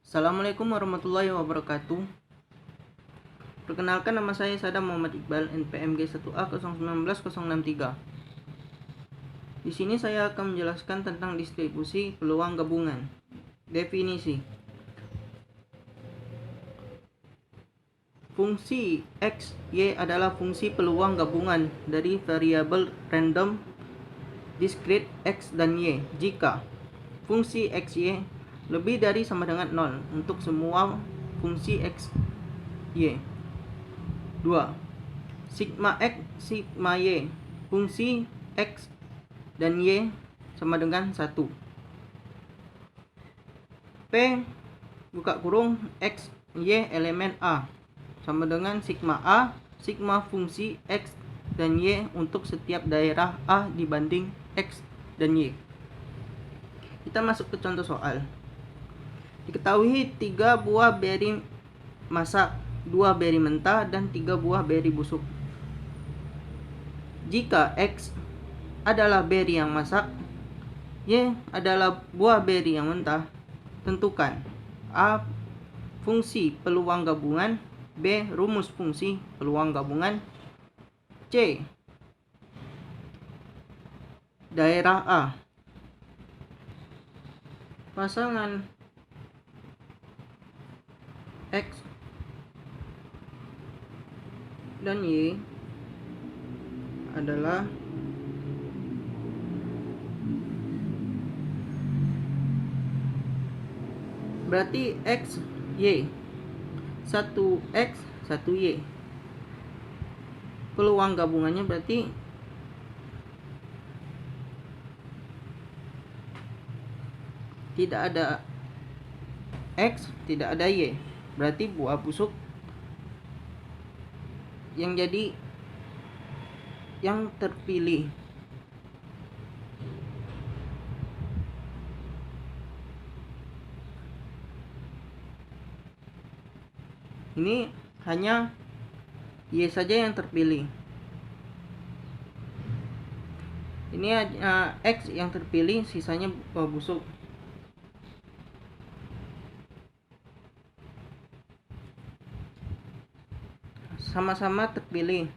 Assalamualaikum warahmatullahi wabarakatuh. Perkenalkan, nama saya Sadam Muhammad Iqbal, NPMG 1A019063. Di sini saya akan menjelaskan tentang distribusi peluang gabungan. Definisi. Fungsi X, Y adalah fungsi peluang gabungan dari variabel random discrete X dan Y jika fungsi X, Y lebih dari sama dengan 0 untuk semua fungsi X, Y. 2. Sigma X, sigma Y. Fungsi X dan Y sama dengan 1. P buka kurung X, Y elemen A sama dengan sigma A, sigma fungsi X dan Y untuk setiap daerah A dibanding X dan Y. Kita masuk ke contoh soal. Diketahui 3 buah beri masak, 2 beri mentah, dan 3 buah beri busuk. Jika X adalah beri yang masak, Y adalah buah beri yang mentah, tentukan A. Fungsi peluang gabungan, B. Rumus fungsi peluang gabungan, C. Daerah A. Pasangan X dan Y adalah berarti X, Y, 1X, 1Y. Peluang gabungannya berarti tidak ada X, tidak ada Y. Berarti buah busuk yang jadi yang terpilih. Ini hanya Y saja yang terpilih. Ini X yang terpilih, sisanya buah busuk. Sama-sama terpilih.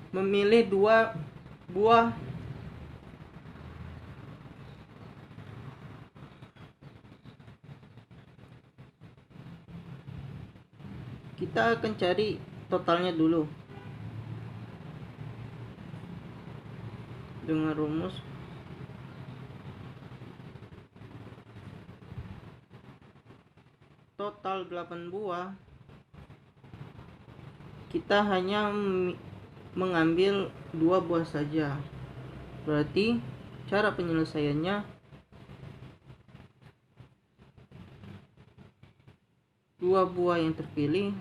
Memilih 2 buah kita akan cari totalnya dulu dengan rumus total 8 buah. Kita hanya mengambil 2 buah saja. Berarti cara penyelesaiannya 2 buah yang terpilih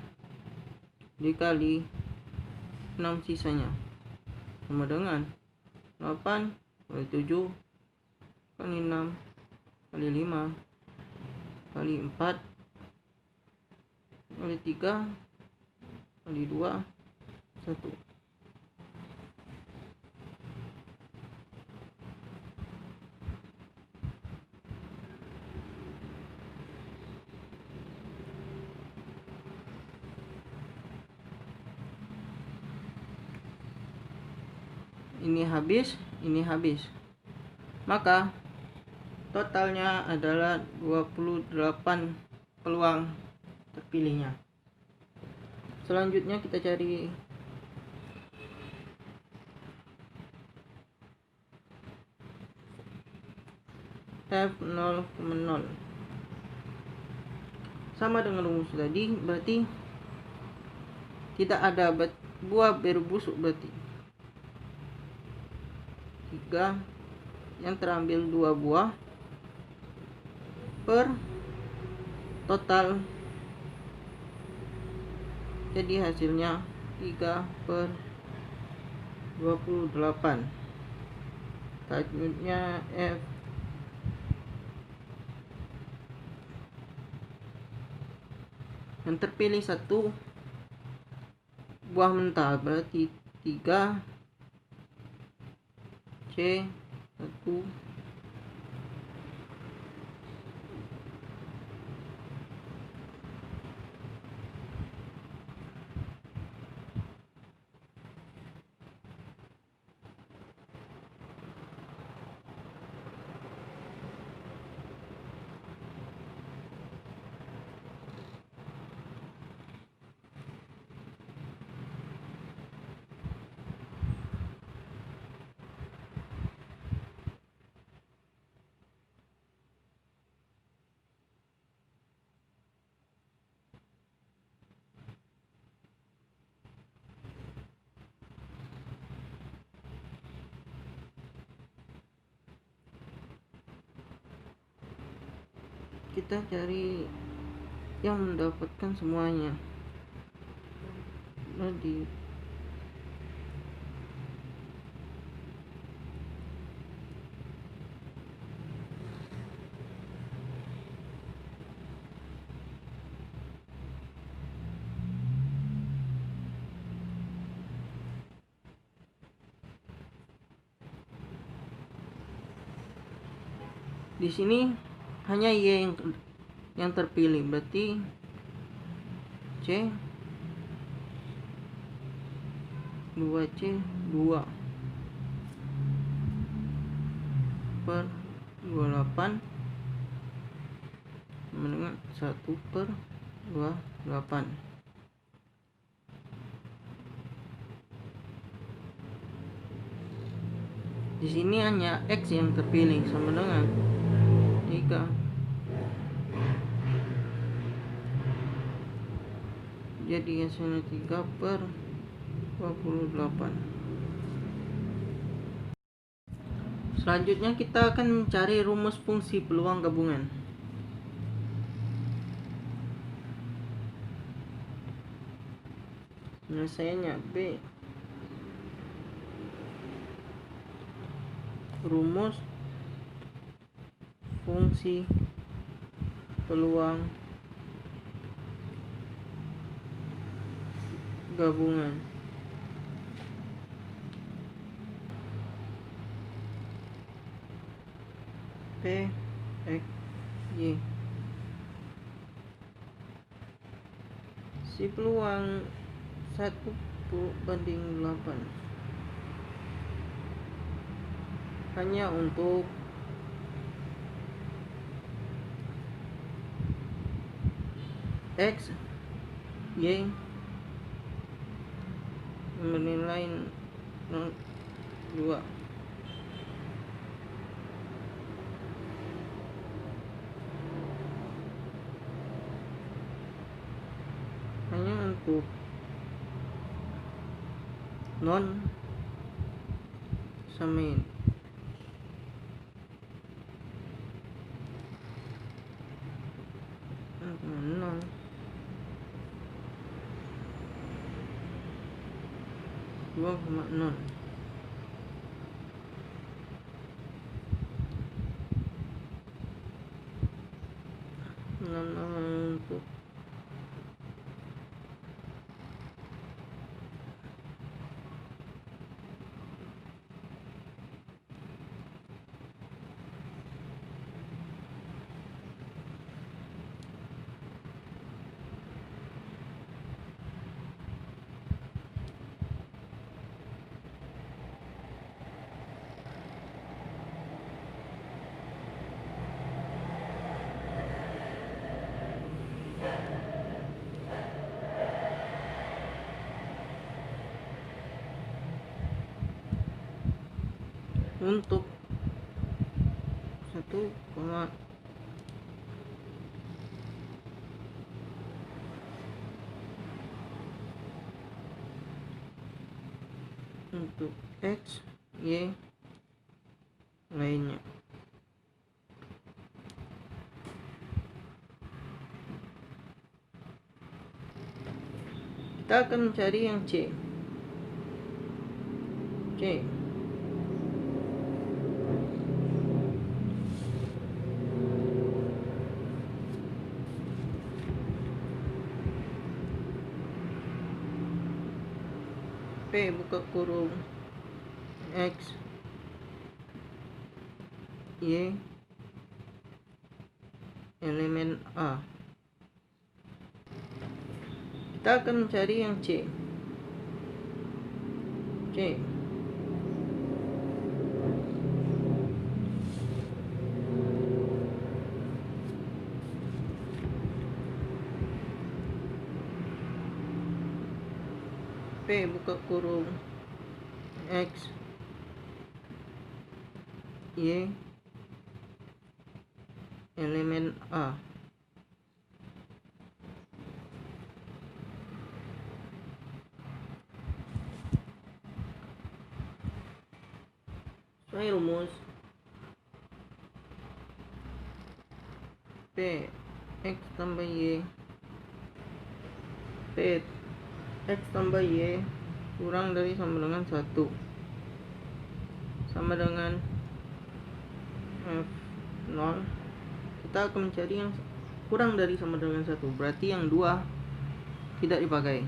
dikali 6 sisanya sama dengan 8 kali 7 kali 6 kali 5 kali 4 kali 3 kali 2 1. Ini habis, maka totalnya adalah 28 peluang terpilihnya. Selanjutnya kita cari F0,0 sama dengan rumus tadi, berarti tidak ada buah beri busuk, berarti 3 yang terambil 2 buah per total, jadi hasilnya 3/28. Selanjutnya F yang terpilih 1 buah mentah, berarti 3 C 1 kita cari yang mendapatkan semuanya. Nah, di sini hanya Y yang terpilih, berarti C 2C 2 per 28 sama dengan 1 per 28. Di sini hanya X yang terpilih sama dengan 3. Jadi hasilnya 3 per 28. Selanjutnya kita akan mencari rumus fungsi peluang gabungan. Penyelesaiannya B. Rumus fungsi peluang gabungan. P X Y. Si peluang 1/8 hanya untuk X, Y bernilai 2. Hanya untuk non sama 0 2,0. Untuk untuk 1, untuk X, Y lainnya. Kita akan mencari yang C. P buka kurung X Y elemen A. Kita akan mencari yang C. P buka kurung X Y elemen A. Sesuai rumus P X tambah Y, P X tambah Y kurang dari sama dengan 1 sama dengan F0. Kita akan mencari yang kurang dari sama dengan 1, berarti yang 2 tidak dipakai.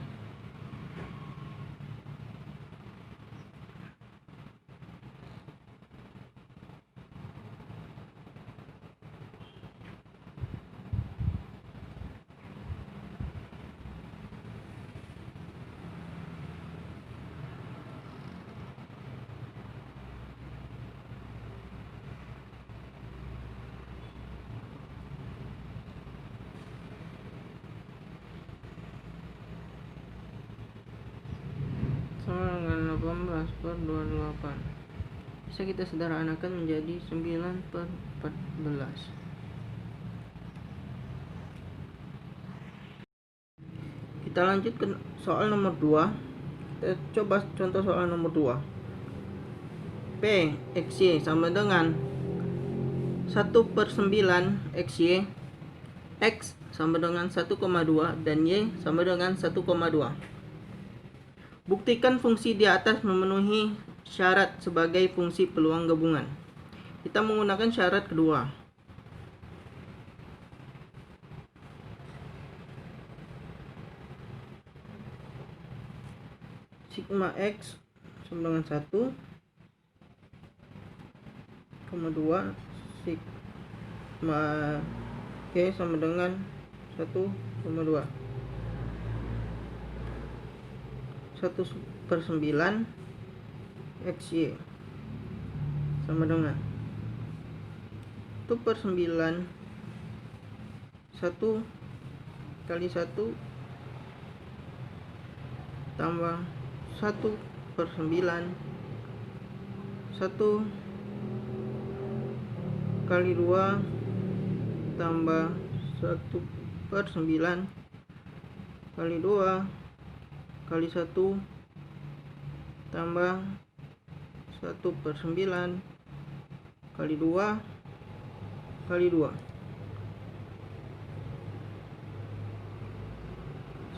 Sama dengan 18/28. Bisa kita sederhanakan menjadi 9/14. Kita lanjut ke soal nomor 2. Kita coba contoh soal nomor 2. P XY sama dengan 1/9 XY, X sama dengan 1,2 dan Y sama dengan 1,2. Buktikan fungsi di atas memenuhi syarat sebagai fungsi peluang gabungan. Kita menggunakan syarat kedua. Sigma X sama dengan 1,2 sigma Y sama dengan 1,2. 1/9 XY sama dengan 1/9 1 kali 1 tambah 1/9 1 kali 2 tambah 1/9 kali 2 kali 1 tambah 1/9 kali 2 kali 2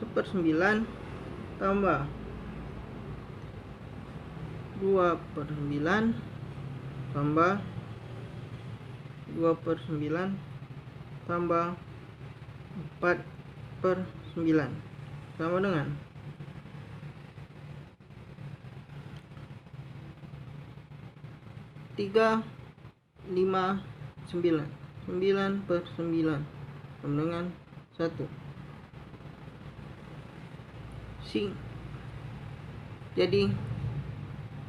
1/9 tambah 2/9 tambah 2/9 tambah 4/9 sama dengan 359. 9/9 sama dengan 1. Jadi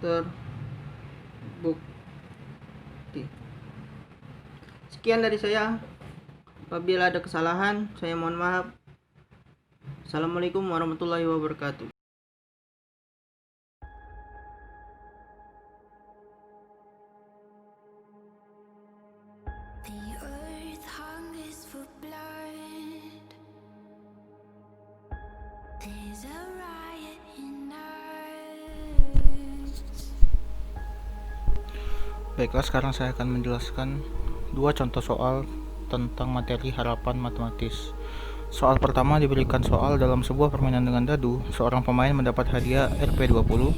terbukti. Sekian dari saya. Apabila ada kesalahan, saya mohon maaf. Assalamualaikum warahmatullahi wabarakatuh. Baiklah, sekarang saya akan menjelaskan dua contoh soal tentang materi harapan matematis. Soal pertama diberikan soal dalam sebuah permainan dengan dadu. Seorang pemain mendapat hadiah Rp20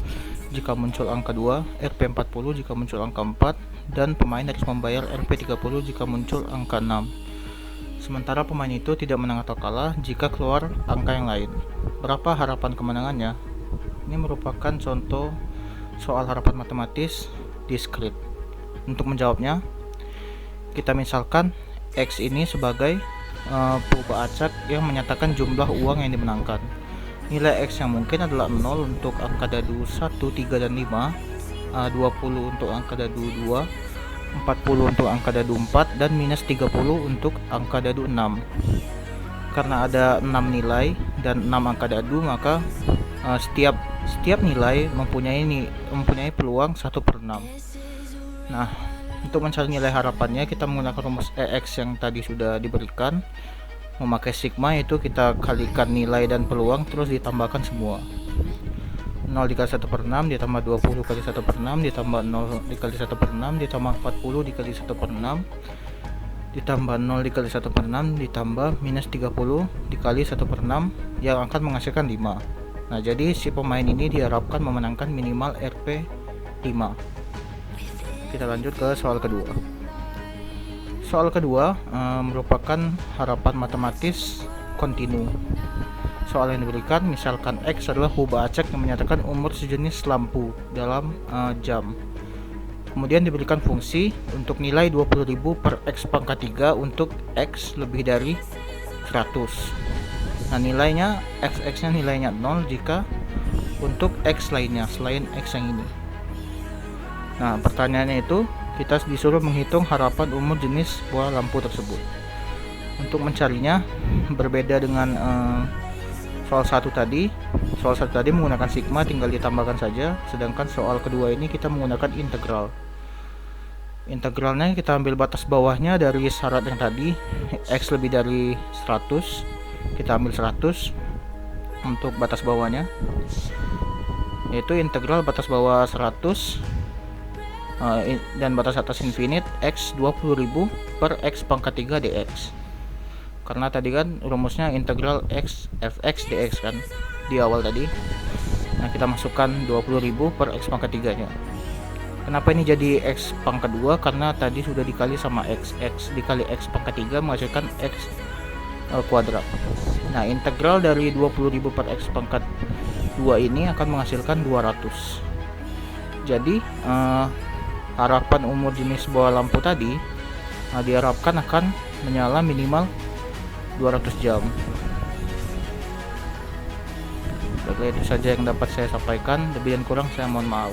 jika muncul angka 2, Rp40 jika muncul angka 4, dan pemain harus membayar Rp30 jika muncul angka 6. Sementara pemain itu tidak menang atau kalah jika keluar angka yang lain. Berapa harapan kemenangannya? Ini merupakan contoh soal harapan matematis diskrit. Untuk menjawabnya, kita misalkan X ini sebagai purba acak yang menyatakan jumlah uang yang dimenangkan. Nilai X yang mungkin adalah 0 untuk angka dadu 1, 3, dan 5, 20 untuk angka dadu 2, 40 untuk angka dadu 4, dan minus 30 untuk angka dadu 6. Karena ada 6 nilai dan 6 angka dadu, maka setiap nilai mempunyai peluang 1/6. Nah, untuk mencari nilai harapannya kita menggunakan rumus EX yang tadi sudah diberikan. Memakai sigma, itu kita kalikan nilai dan peluang terus ditambahkan semua. 0 dikali 1/6 ditambah 20 kali 1/6 ditambah 0 dikali 1/6 ditambah 40 dikali 1/6 ditambah 0 dikali 1/6 ditambah minus 30 dikali 1/6 yang akan menghasilkan 5. Nah, jadi si pemain ini diharapkan memenangkan minimal Rp 5. Kita lanjut ke soal kedua. Soal kedua merupakan harapan matematis kontinu. Soal yang diberikan, misalkan X adalah purba acak yang menyatakan umur sejenis lampu dalam jam. Kemudian diberikan fungsi untuk nilai 20.000 per X pangkat 3 untuk X lebih dari 100. Nah, nilainya X-nya nilainya 0 jika untuk X lainnya selain X yang ini. Nah, pertanyaannya itu kita disuruh menghitung harapan umur jenis buah lampu tersebut. Untuk mencarinya berbeda dengan soal satu tadi menggunakan sigma, tinggal ditambahkan saja. Sedangkan soal kedua ini kita menggunakan integral. Integralnya kita ambil batas bawahnya dari syarat yang tadi, X lebih dari 100, kita ambil 100 untuk batas bawahnya, yaitu integral batas bawah 100 dan batas atas infinite X 20.000 per X pangkat 3 dx. Karena tadi kan rumusnya integral X fx dx kan di awal tadi. Nah, kita masukkan 20.000 per X pangkat 3 nya. Kenapa ini jadi X pangkat 2? Karena tadi sudah dikali sama X dikali X pangkat 3 menghasilkan X kuadrat. Nah, integral dari 20.000 per X pangkat 2 ini akan menghasilkan 200. Jadi harapan umur jenis buah lampu tadi diharapkan akan menyala minimal 200 jam. Baiklah, itu saja yang dapat saya sampaikan. Lebih dan kurang saya mohon maaf.